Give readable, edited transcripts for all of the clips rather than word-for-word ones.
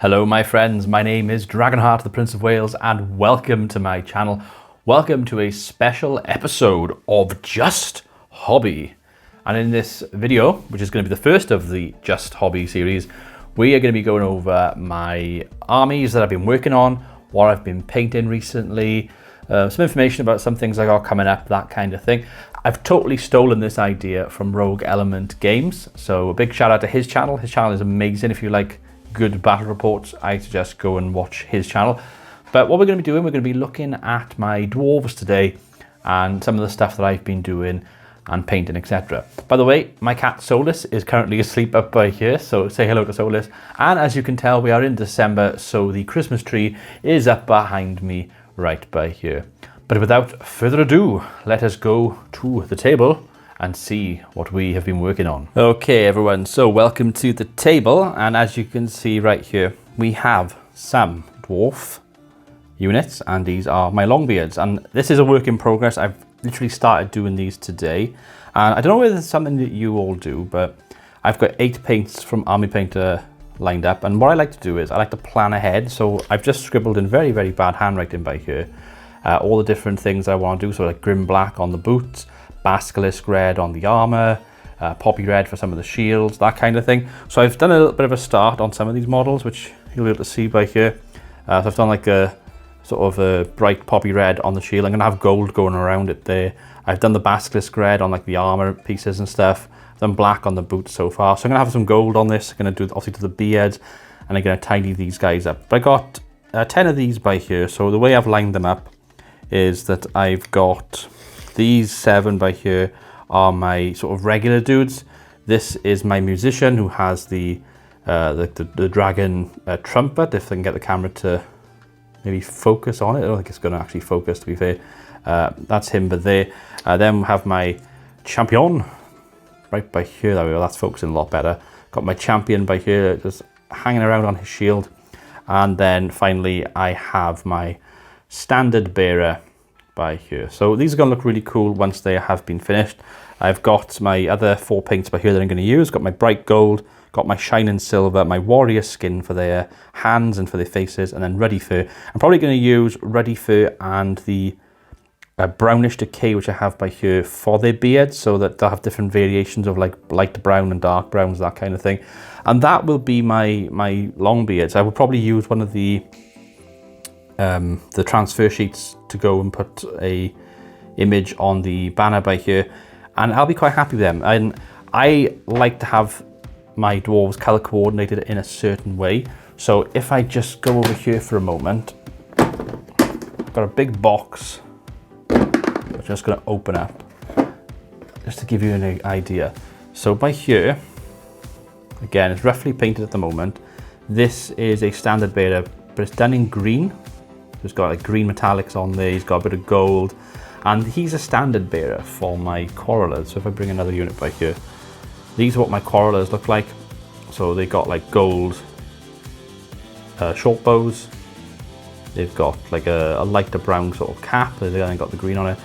Hello my friends, my name is Dragonheart, the Prince of Wales, and welcome to my channel. Welcome to a special episode of Just Hobby. And in this video, which is going to be the first of the Just Hobby series, we are going to be going over my armies that I've been working on, what I've been painting recently, some information about some things I got coming up, that kind of thing. I've totally stolen this idea from Rogue Element Games, so a big shout out to his channel. His channel is amazing. If you like good battle reports, I suggest go and watch his channel. But what we're going to be doing, we're going to be looking at my dwarves today and some of the stuff that I've been doing and painting, etc. By the way, my cat Solus is currently asleep up by here, so say hello to Solus. And as you can tell, we are in December, so the Christmas tree is up behind me right by here. But without further ado, let us go to the table and see what we have been working on. Okay everyone, so welcome to the table, and as you can see right here, we have some dwarf units, and these are my longbeards, and this is a work in progress. I've literally started doing these today, and I don't know whether it's something that you all do, but I've got 8 paints from Army Painter lined up, and what I like to do is I like to plan ahead, so I've just scribbled in very, very bad handwriting by here all the different things I want to do, so like Grim Black on the boots, Basilisk Red on the armor, Poppy Red for some of the shields, that kind of thing. So I've done a little bit of a start on some of these models, which you'll be able to see by here. So I've done like a sort of a bright Poppy Red on the shield. I'm going to have gold going around it there. I've done the Basilisk Red on like the armor pieces and stuff. I've done black on the boots so far. So I'm going to have some gold on this. I'm going to do obviously to the beards, and I'm going to tidy these guys up. But I got 10 of these by here. So the way I've lined them up is that I've got these 7 by here are my sort of regular dudes. This is my musician who has the dragon trumpet, if I can get the camera to maybe focus on it. I don't think it's going to actually focus, to be fair. That's him, but there. Then we have my champion right by here. There we go, that's focusing a lot better. Got my champion by here, just hanging around on his shield. And then finally, I have my standard bearer by here. So these are going to look really cool once they have been finished. I've got my other 4 paints by here that I'm going to use. Got my bright gold, got my shining silver, my warrior skin for their hands and for their faces, and then ruddy fur. I'm probably going to use ruddy fur and the brownish decay, which I have by here, for their beards, so that they'll have different variations of like light brown and dark browns, that kind of thing. And that will be my long beards. I will probably use one of the transfer sheets to go and put a image on the banner by here, and I'll be quite happy with them. And I like to have my dwarves color coordinated in a certain way. So if I just go over here for a moment, I've got a big box which I'm just going to open up just to give you an idea. So by here, again, it's roughly painted at the moment. This is a standard bearer, but it's done in green. He's got like green metallics on there, he's got a bit of gold, and he's a standard bearer for my quarrelers. So if I bring another unit by here, these are what my quarrelers look like. So they got like gold short bows, they've got like a lighter brown sort of cap, they've then got the green on it,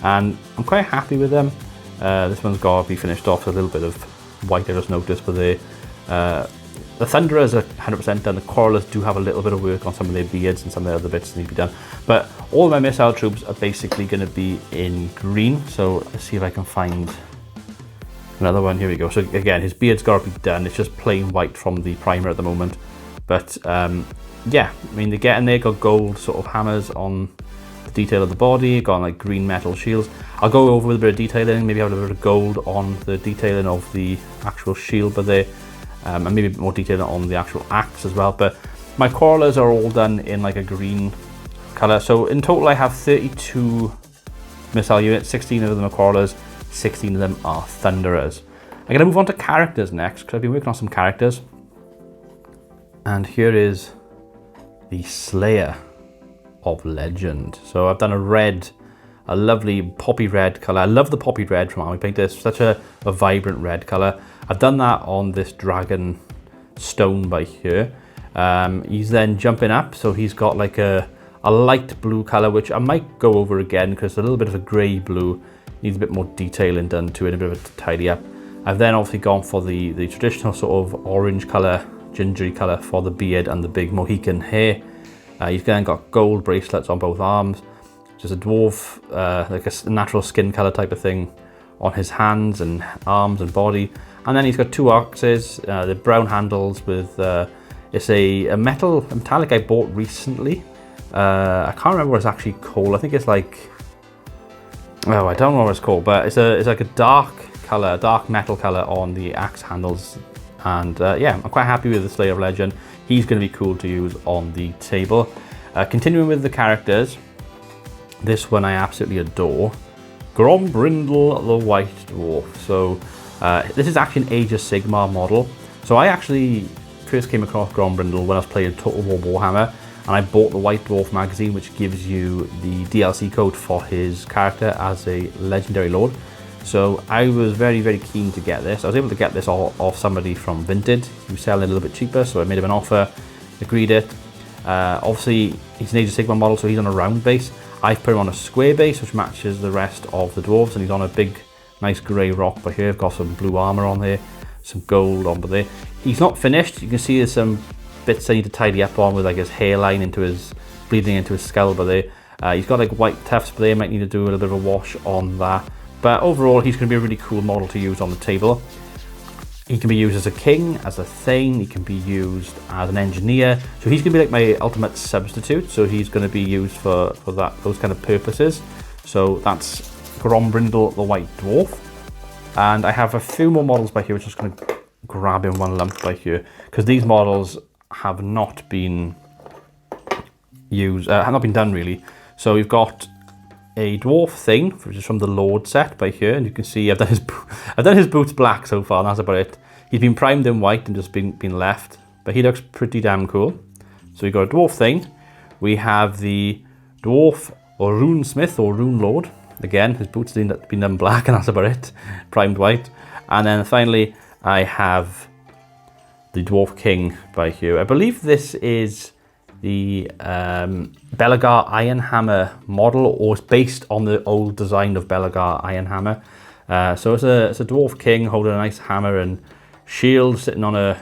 and I'm quite happy with them. This one's got to be finished off with a little bit of white I just noticed, but the Thunderers are 100% done. The Quarrelers do have a little bit of work on some of their beards and some of their other bits that need to be done. But all of my missile troops are basically going to be in green. So let's see if I can find another one. Here we go. So again, his beard's got to be done. It's just plain white from the primer at the moment. But yeah, I mean, they're getting there. Got gold sort of hammers on the detail of the body. Got like green metal shields. I'll go over with a bit of detailing. Maybe have a bit of gold on the detailing of the actual shield, but there. And maybe a bit more detail on the actual axe as well. But my quarrelers are all done in like a green color. So in total I have 32 missile units, 16 of them are quarrelers, 16 of them are thunderers. I'm going to move on to characters next, because I've been working on some characters. And here is the Slayer of Legend. So I've done a lovely poppy red color. I love the poppy red from Army Painter. It's such a vibrant red color. I've done that on this dragon stone by here. He's then jumping up, so he's got like a light blue color, which I might go over again because a little bit of a gray blue needs a bit more detailing done to it, a bit of a tidy up. I've then obviously gone for the traditional sort of orange color gingery colour for the beard and the big Mohican hair. He's then got gold bracelets on both arms. Just a dwarf, like a natural skin colour type of thing on his hands and arms and body. And then he's got two axes, the brown handles with, it's a metallic I bought recently. I can't remember what it's actually called. I think it's like, oh, I don't know what it's called, but it's like a dark colour, dark metal colour on the axe handles. And yeah, I'm quite happy with the Slayer of Legend. He's going to be cool to use on the table. Continuing with the characters, this one I absolutely adore. Grombrindle the White Dwarf. So this is actually an Age of Sigmar model. So I actually first came across Grombrindle when I was playing Total War Warhammer, and I bought the White Dwarf magazine, which gives you the DLC code for his character as a legendary lord. So I was very, very keen to get this. I was able to get this off somebody from Vinted. He was selling it a little bit cheaper, so I made him an offer, agreed it. Obviously, he's an Age of Sigmar model, so he's on a round base. I've put him on a square base, which matches the rest of the dwarves, and he's on a big, nice grey rock by here. I've got some blue armour on there, some gold on there. He's not finished. You can see there's some bits I need to tidy up on with like his hairline bleeding into his skull by there. He's got like white tufts by there. Might need to do a little bit of a wash on that. But overall, he's going to be a really cool model to use on the table. He can be used as a king, as a thane. He can be used as an engineer. So he's going to be like my ultimate substitute. So he's going to be used for those kind of purposes. So that's Grombrindle the White Dwarf. And I have a few more models by here, which I'm just going to grab in one lump by here, because these models have not been used, have not been done really. So we've got a dwarf thing, which is from the Lord set by here, and you can see I've done his boots black so far, and that's about it. He's been primed in white and just been left, but he looks pretty damn cool. So we've got a dwarf thing. We have the dwarf or runesmith or rune lord. Again, his boots have been done black, and that's about it. Primed white. And then finally, I have the dwarf king by here. I believe this is the Belagar Ironhammer model, or it's based on the old design of Belagar Ironhammer. So it's a dwarf king holding a nice hammer and shield, sitting on a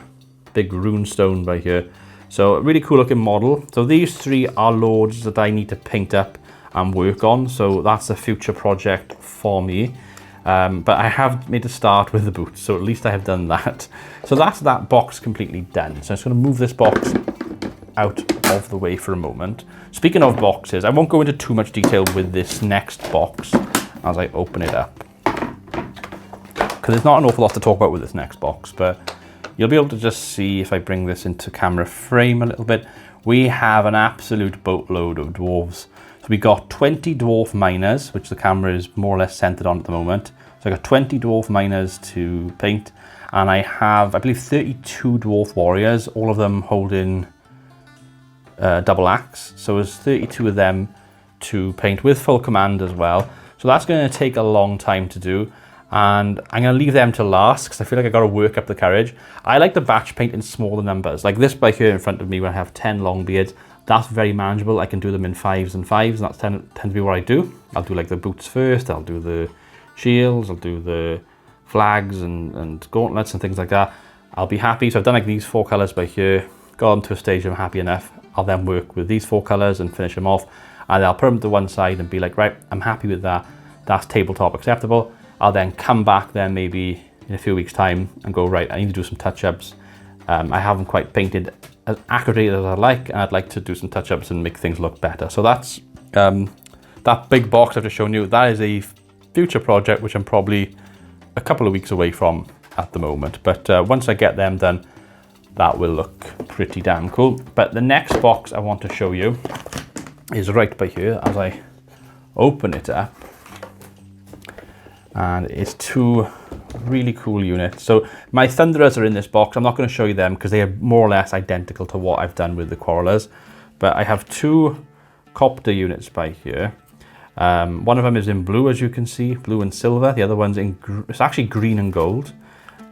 big rune stone by here. So a really cool looking model. So these three are lords that I need to paint up and work on. So that's a future project for me. But I have made a start with the boots, so at least I have done that. So that's that box completely done. So I'm just going to move this box out of the way for a moment. Speaking of boxes, I won't go into too much detail with this next box as I open it up, because there's not an awful lot to talk about with this next box, but you'll be able to just see if I bring this into camera frame a little bit. We have an absolute boatload of dwarves. So we got 20 dwarf miners, which the camera is more or less centered on at the moment. So I got 20 dwarf miners to paint, and I have, I believe, 32 dwarf warriors, all of them holding double axe. So there's 32 of them to paint with full command as well. So that's going to take a long time to do, and I'm going to leave them to last because I feel like I got to work up the courage. I like to batch paint in smaller numbers, like this by here in front of me when I have 10 long beards. That's very manageable. I can do them in 5s and 5s, and that tends to be what I do. I'll do like the boots first, I'll do the shields, I'll do the flags and gauntlets and things like that. I'll be happy. So I've done like these 4 colours by here, gone to a stage I'm happy enough. I'll then work with these 4 colours and finish them off, and I'll put them to one side and be like, right, I'm happy with that. That's tabletop acceptable. I'll then come back then maybe in a few weeks time and go, right, I need to do some touch-ups. I haven't quite painted as accurately as I'd like, and I'd like to do some touch-ups and make things look better. So that's that big box I've just shown you. That is a future project which I'm probably a couple of weeks away from at the moment. But once I get them done, that will look pretty damn cool. But the next box I want to show you is right by here as I open it up. And it's 2 really cool units. So my Thunderers are in this box. I'm not going to show you them because they are more or less identical to what I've done with the Quarrelers. But I have 2 Copter units by here. One of them is in blue, as you can see, blue and silver. The other one's in, it's actually green and gold.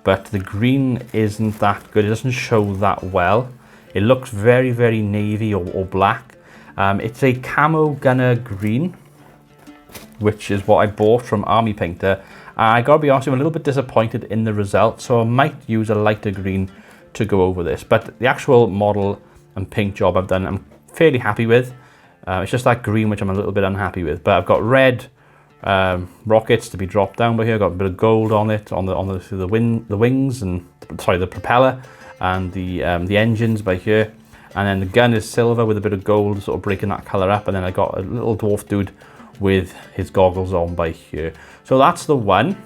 But the green isn't that good. It doesn't show that well. It looks very, very navy or black. It's a camo gunner green, which is what I bought from Army Painter. I gotta be honest, I'm a little bit disappointed in the result, so I might use a lighter green to go over this, but the actual model and paint job I've done, I'm fairly happy with. It's just that green which I'm a little bit unhappy with, but I've got red rockets to be dropped down by here. I've got a bit of gold on it, on the wings, and sorry, the propeller and the engines by here. And then the gun is silver with a bit of gold, sort of breaking that color up. And then I got a little dwarf dude with his goggles on by here. So that's the one.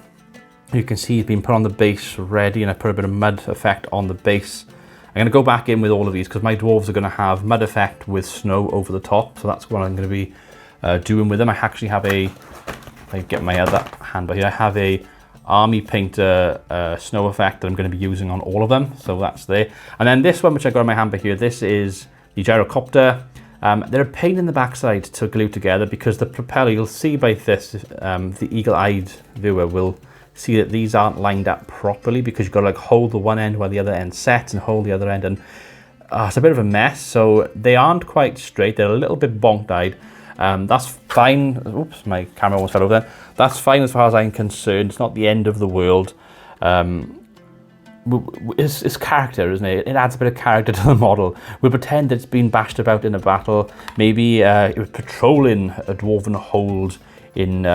You can see he's been put on the base ready, and I put a bit of mud effect on the base. I'm going to go back in with all of these because my dwarves are going to have mud effect with snow over the top. So that's what I'm going to be doing with them. I actually have if I get my other hand by here, I have a army painter snow effect that I'm going to be using on all of them. So that's there. And then this one, which I got in my hand by here, this is the gyrocopter. They're a pain in the backside to glue together because the propeller, you'll see by this, the eagle-eyed viewer will see that these aren't lined up properly because you've got to like hold the one end while the other end sets and hold the other end, and it's a bit of a mess. So they aren't quite straight. They're a little bit bonked-eyed. That's fine. Oops, my camera almost fell over there. That's fine as far as I'm concerned. It's not the end of the world. It's character, isn't it? It adds a bit of character to the model. We'll pretend that it's been bashed about in a battle. Maybe it was patrolling a dwarven hold in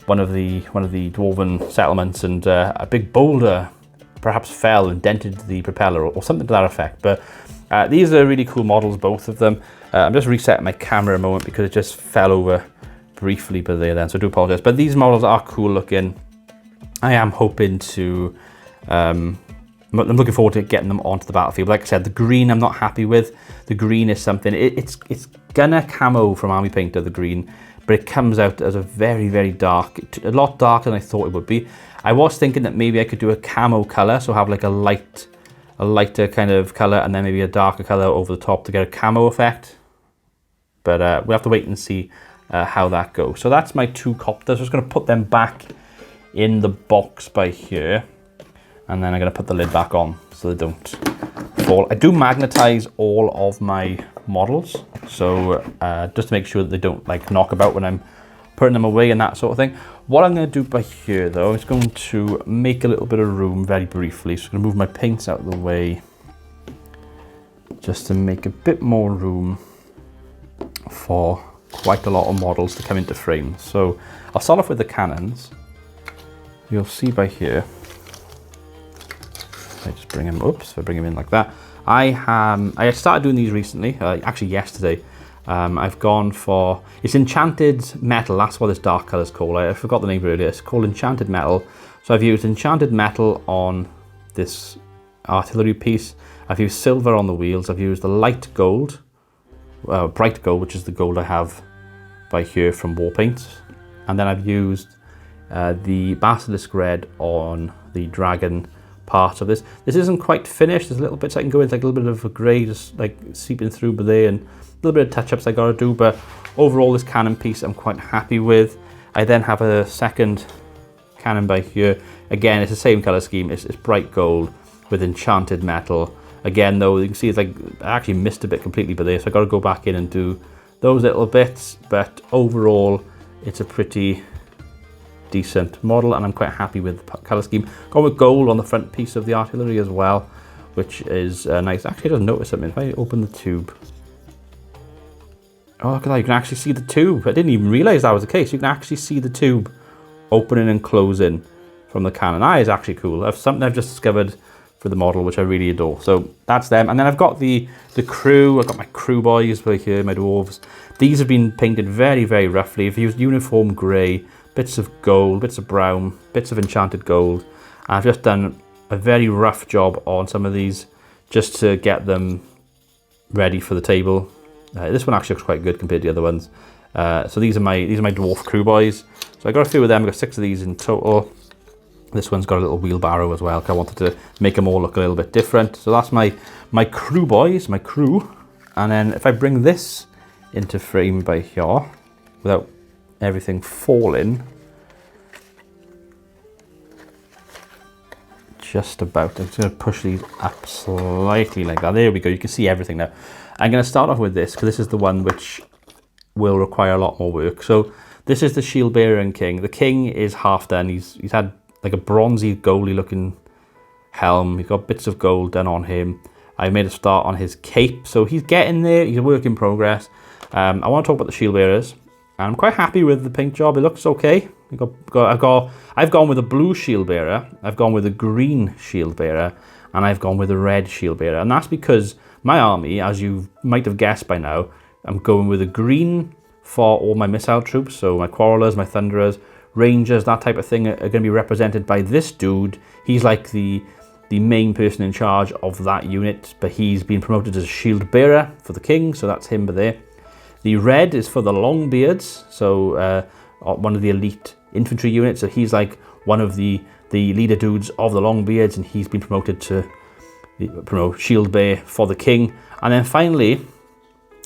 one of the dwarven settlements, and a big boulder perhaps fell and dented the propeller or something to that effect. But these are really cool models, both of them. I'm just resetting my camera a moment because it just fell over briefly by there then, so I do apologize. But these models are cool looking. I am hoping to, I'm looking forward to getting them onto the battlefield. Like I said, the green I'm not happy with. The green is something, it's Gunner camo from Army Painter, the green, but it comes out as a very, very dark, a lot darker than I thought it would be. I was thinking that maybe I could do a camo color, so have like a lighter kind of color and then maybe a darker color over the top to get a camo effect. But we'll have to wait and see how that goes. So that's my two copters. I'm just going to put them back in the box by here. And then I'm going to put the lid back on so they don't fall. I do magnetize all of my models. So just to make sure that they don't like knock about when I'm putting them away and that sort of thing. What I'm going to do by here though is going to make a little bit of room very briefly. So I'm going to move my paints out of the way just to make a bit more room for quite a lot of models to come into frame. So I'll start off with the cannons. You'll see by here, I just bring them, oops, if I bring them in like that. I started doing these recently, actually yesterday. I've gone for, it's enchanted metal, that's what this dark color is called. I forgot the name earlier, it's called enchanted metal. So I've used enchanted metal on this artillery piece. I've used silver on the wheels. I've used the light gold, bright gold, which is the gold I have by here from War Paints. And then I've used the basilisk red on the dragon part of this. This isn't quite finished. There's little bits I can go in, like a little bit of a grey just like seeping through by there, and a little bit of touch-ups I gotta do, but overall this cannon piece I'm quite happy with. I then have a second cannon by here. Again, it's the same color scheme. It's bright gold with enchanted metal. Again though, you can see it's like, I actually missed a bit completely by there, so I gotta go back in and do those little bits, but overall it's a pretty decent model and I'm quite happy with the color scheme. Gone with gold on the front piece of the artillery as well, which is nice. Actually, I just noticed something. If I open the tube, oh look at that, you can actually see the tube. I didn't even realize that was the case. You can actually see the tube opening and closing from the cannon. That is actually cool. That's something I've just discovered for the model, which I really adore. So that's them. And then I've got the crew. I've got my crew boys right here, my dwarves. These have been painted very, very roughly. I've used uniform grey, bits of gold, bits of brown, bits of enchanted gold. And I've just done a very rough job on some of these just to get them ready for the table. This one actually looks quite good compared to the other ones. So these are my dwarf crew boys. So I got a few of them. I got 6 of these in total. This one's got a little wheelbarrow as well, because I wanted to make them all look a little bit different. So that's my crew boys, my crew. And then if I bring this into frame by here, without everything falling, just about. I'm just going to push these up slightly like that. There we go. You can see everything now. I'm going to start off with this because this is the one which will require a lot more work. So this is the shield bearer and king. The king is half done. He's had like a bronzy, goldy looking helm. He's got bits of gold done on him. I made a start on his cape, so he's getting there. He's a work in progress. I want to talk about the shield bearers. I'm quite happy with the paint job. It looks okay. I've gone with a blue shield bearer. I've gone with a green shield bearer, and I've gone with a red shield bearer. And that's because my army, as you might have guessed by now, I'm going with a green for all my missile troops. So my quarrelers, my thunderers, rangers, that type of thing are going to be represented by this dude. He's like the main person in charge of that unit, but he's been promoted as a shield bearer for the king, so that's him there. The red is for the Longbeards, so one of the elite infantry units, so he's like one of the leader dudes of the Longbeards, and he's been promoted to shield bearer for the king. And then finally,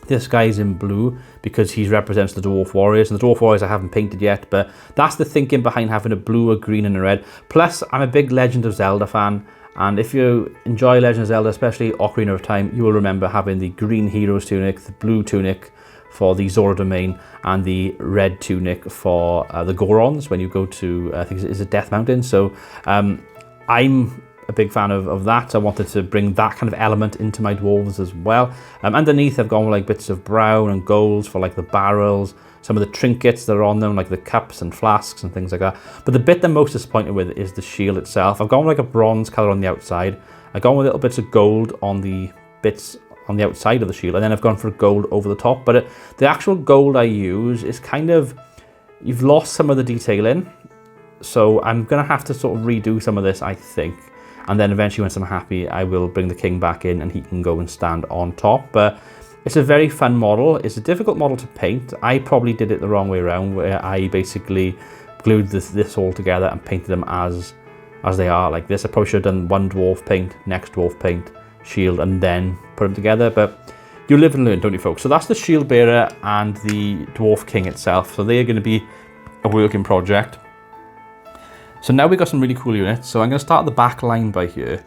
this guy's in blue because he represents the Dwarf Warriors, and the Dwarf Warriors I haven't painted yet, but that's the thinking behind having a blue, a green and a red. Plus, I'm a big Legend of Zelda fan, and if you enjoy Legend of Zelda, especially Ocarina of Time, you will remember having the green hero's tunic, the blue tunic for the Zora domain, and the red tunic for the Gorons when you go to, I think it's a Death Mountain. So I'm a big fan of that. I wanted to bring that kind of element into my dwarves as well. Underneath I've gone with like bits of brown and golds for like the barrels, some of the trinkets that are on them, like the cups and flasks and things like that. But the bit I'm most disappointed with is the shield itself. I've gone with like a bronze colour on the outside. I've gone with little bits of gold on the bits on the outside of the shield, and then I've gone for gold over the top. But the actual gold I use is kind of, you've lost some of the detailing. So I'm going to have to sort of redo some of this, I think. And then eventually once I'm happy, I will bring the king back in and he can go and stand on top. But it's a very fun model. It's a difficult model to paint. I probably did it the wrong way around, where I basically glued this all together and painted them as they are like this. I probably should have done one dwarf paint, next dwarf paint, shield, and then put them together. But you live and learn, don't you, folks? So that's the shield bearer and the dwarf king itself. So they're going to be a working project. So now we've got some really cool units. So I'm going to start the back line by here.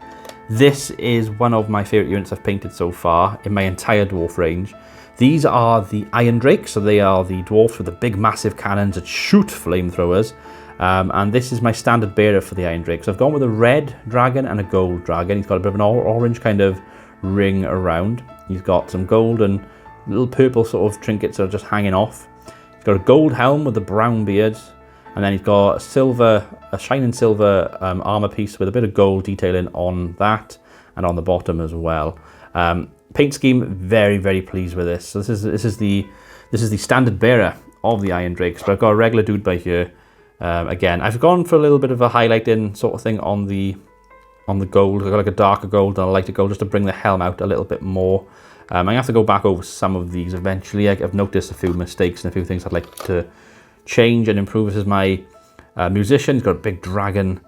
This is one of my favourite units I've painted so far in my entire dwarf range. These are the Iron Drakes, so they are the dwarfs with the big massive cannons that shoot flamethrowers. And this is my standard bearer for the Iron Drake. So I've gone with a red dragon and a gold dragon. He's got a bit of an orange kind of ring around. He's got some gold and little purple sort of trinkets that are just hanging off. He's got a gold helm with a brown beard. And then he's got a shining silver armor piece with a bit of gold detailing on that and on the bottom as well. Paint scheme, very, very pleased with this. So this is the standard bearer of the Iron Drakes, but I've got a regular dude by here. Again, I've gone for a little bit of a highlighting sort of thing on the gold. I've got like a darker gold and a lighter gold just to bring the helm out a little bit more. I have to go back over some of these eventually. I've noticed a few mistakes and a few things I'd like to change and improve. This is my musician. He's got a big dragon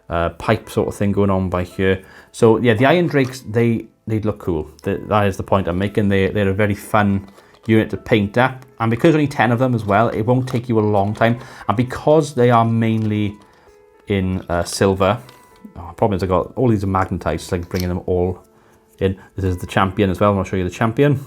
pipe sort of thing going on by here. So yeah, the Iron Drakes, they look cool. That is the point I'm making. They're a very fun unit to paint up, and because only 10 of them as well, it won't take you a long time. And because they are mainly in silver, problem is I got all these are magnetized, so like bringing them all in. This is the champion as well. I'll show you the champion.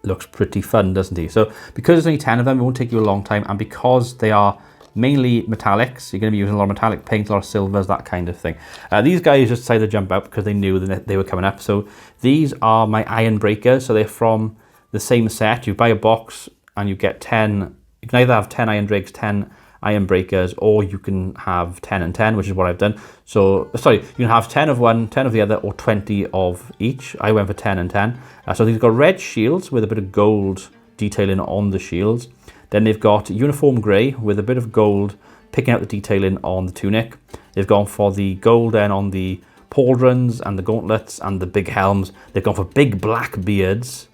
Looks pretty fun, doesn't he? So because there's only 10 of them, it won't take you a long time, and because they are mainly metallics, you're going to be using a lot of metallic paint, a lot of silvers, that kind of thing. These guys just decided to jump out because they knew that they were coming up. So these are my Iron Breakers. So they're from the same set. You buy a box and you get 10. You can either have 10 Iron Drakes, 10 Iron Breakers, or you can have 10 and 10, which is what I've done. So, sorry, you can have 10 of one, 10 of the other, or 20 of each. I went for 10 and 10. So they've got red shields with a bit of gold detailing on the shields. Then they've got uniform grey with a bit of gold picking out the detailing on the tunic. They've gone for the gold then on the pauldrons and the gauntlets and the big helms. They've gone for big black beards.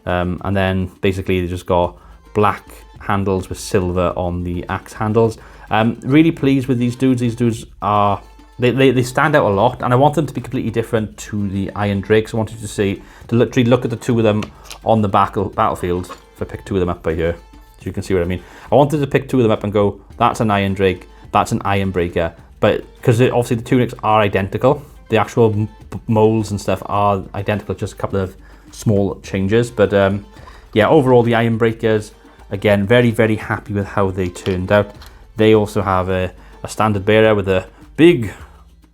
And then basically they just got black handles with silver on the axe handles. Really pleased with these dudes. These dudes are, they stand out a lot, and I want them to be completely different to the Iron Drakes. I wanted to see, to literally look at the two of them on the battlefield. If I pick two of them up by here, so you can see what I mean. I wanted to pick two of them up and go, that's an Iron Drake, that's an Iron Breaker. But because obviously the tunics are identical, the actual molds and stuff are identical, just a couple of small changes. But yeah, overall the Iron Breakers, again, very, very happy with how they turned out. They also have a standard bearer with a big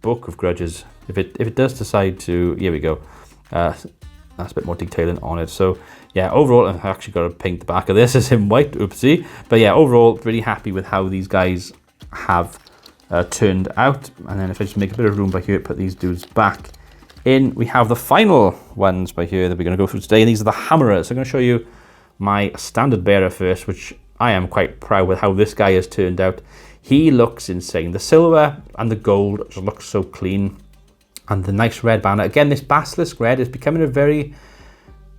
book of grudges if it does decide to, here we go. That's a bit more detailing on it. So yeah, overall, I've actually got to paint the back of this as in white, oopsie. But yeah, overall, really happy with how these guys have turned out. And then if I just make a bit of room by here, put these dudes back in, we have the final ones by here that we're going to go through today. And these are the hammerers. So I'm going to show you my standard bearer first, which I am quite proud with how this guy has turned out. He looks insane. The silver and the gold just looks so clean. And the nice red banner. Again, this basilisk red is becoming a very,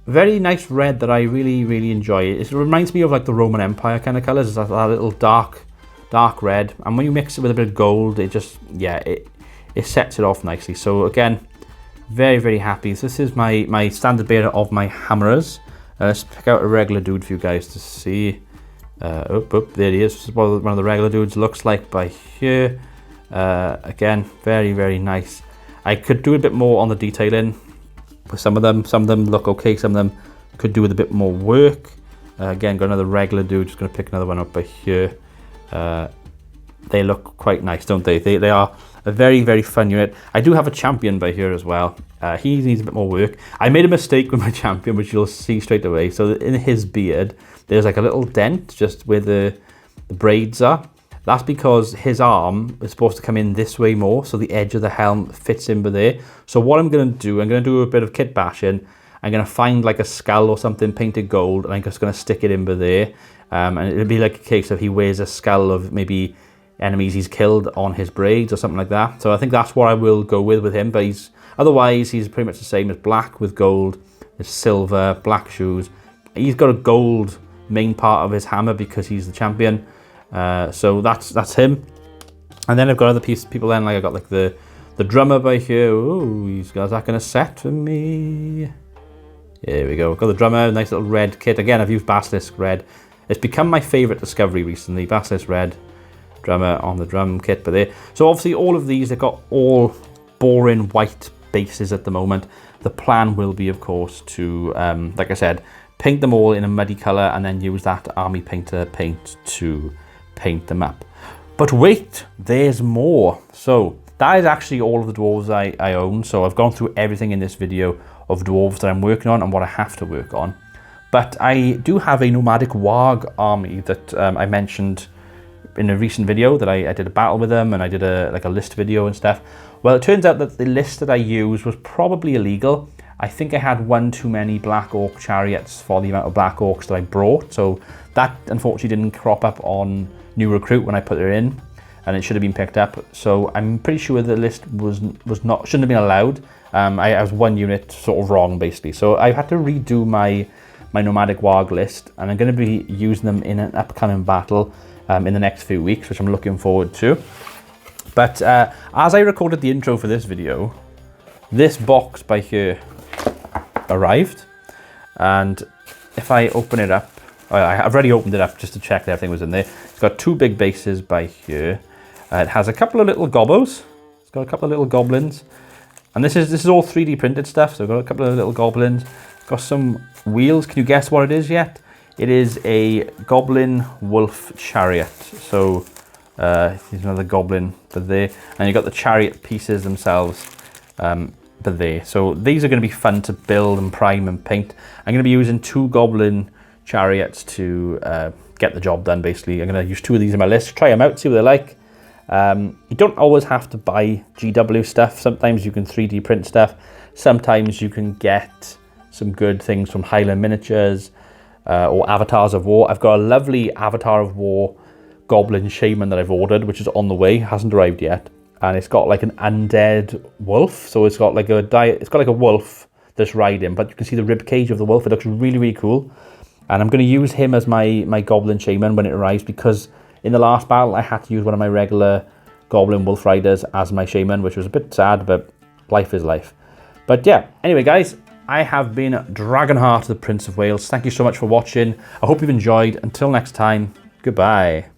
very nice red that I really, really enjoy. It reminds me of like the Roman Empire kind of colours. It's that little dark red. And when you mix it with a bit of gold, it just, yeah, it sets it off nicely. So again, very, very happy. So this is my standard bearer of my hammerers. Let's pick out a regular dude for you guys to see. There he is. This is what one of the regular dudes looks like by here. Again, very, very nice. I could do a bit more on the detailing with some of them. Some of them look okay. Some of them could do with a bit more work. Again, got another regular dude. Just going to pick another one up by here. They look quite nice, don't they? They are a very, very fun unit. I do have a champion by here as well. He needs a bit more work. I made a mistake with my champion, which you'll see straight away. So in his beard, there's like a little dent just where the braids are. That's because his arm is supposed to come in this way more, so the edge of the helm fits in by there. So what I'm going to do a bit of kit bashing. I'm going to find like a skull or something painted gold, and I'm just going to stick it in by there. And it'll be like a case of he wears a skull of maybe enemies he's killed on his braids or something like that. So I think that's what I will go with him. But otherwise he's pretty much the same as black with gold, there's silver, black shoes. He's got a gold main part of his hammer because he's the champion. So that's him. And then I've got other people then, like I got like the drummer by here. Ooh, he's got that kind of set for me. Here we go. Got the drummer, nice little red kit. Again, I've used basilisk red. It's become my favorite discovery recently. Basilisk red drummer on the drum kit by there. So obviously all of these, they've got all boring white bases at the moment. The plan will be, of course, to, like I said, paint them all in a muddy colour and then use that army painter paint to paint them up. But wait, there's more. So that is actually all of the dwarves I own. So I've gone through everything in this video of dwarves that I'm working on and what I have to work on. But I do have a nomadic warg army that I mentioned in a recent video that I did a battle with them, and I did a list video and stuff. Well, it turns out that the list that I used was probably illegal. I think I had one too many Black Orc chariots for the amount of Black Orcs that I brought. So that unfortunately didn't crop up on New Recruit when I put it in, and it should have been picked up. So I'm pretty sure the list shouldn't have been allowed. I was one unit sort of wrong basically. So I've had to redo my nomadic warg list, and I'm going to be using them in an upcoming battle in the next few weeks, which I'm looking forward to. But as I recorded the intro for this video, this box by here arrived, and if I open it up, I've already opened it up just to check that everything was in there. It's got two big bases by here. It has a couple of little gobbos. It's got a couple of little goblins, and this is all 3D printed stuff. So I've got a couple of little goblins. Got some wheels. Can you guess what it is yet? It is a goblin wolf chariot. So here's another goblin for there, and you've got the chariot pieces themselves for there. So these are going to be fun to build and prime and paint. I'm going to be using two goblin chariots to get the job done. Basically, I'm going to use two of these in my list, try them out, see what they're like. You don't always have to buy GW stuff. Sometimes you can 3D print stuff. Sometimes you can get some good things from Highland Miniatures or Avatars of War. I've got a lovely Avatar of War Goblin Shaman that I've ordered, which is on the way, hasn't arrived yet, and it's got like an undead wolf. So it's got like a wolf that's riding, but you can see the rib cage of the wolf. It looks really, really cool, and I'm going to use him as my Goblin Shaman when it arrives, because in the last battle I had to use one of my regular Goblin Wolf Riders as my Shaman, which was a bit sad, but life is life. But yeah, anyway guys, I have been Dragonheart, the Prince of Wales. Thank you so much for watching. I hope you've enjoyed. Until next time, goodbye.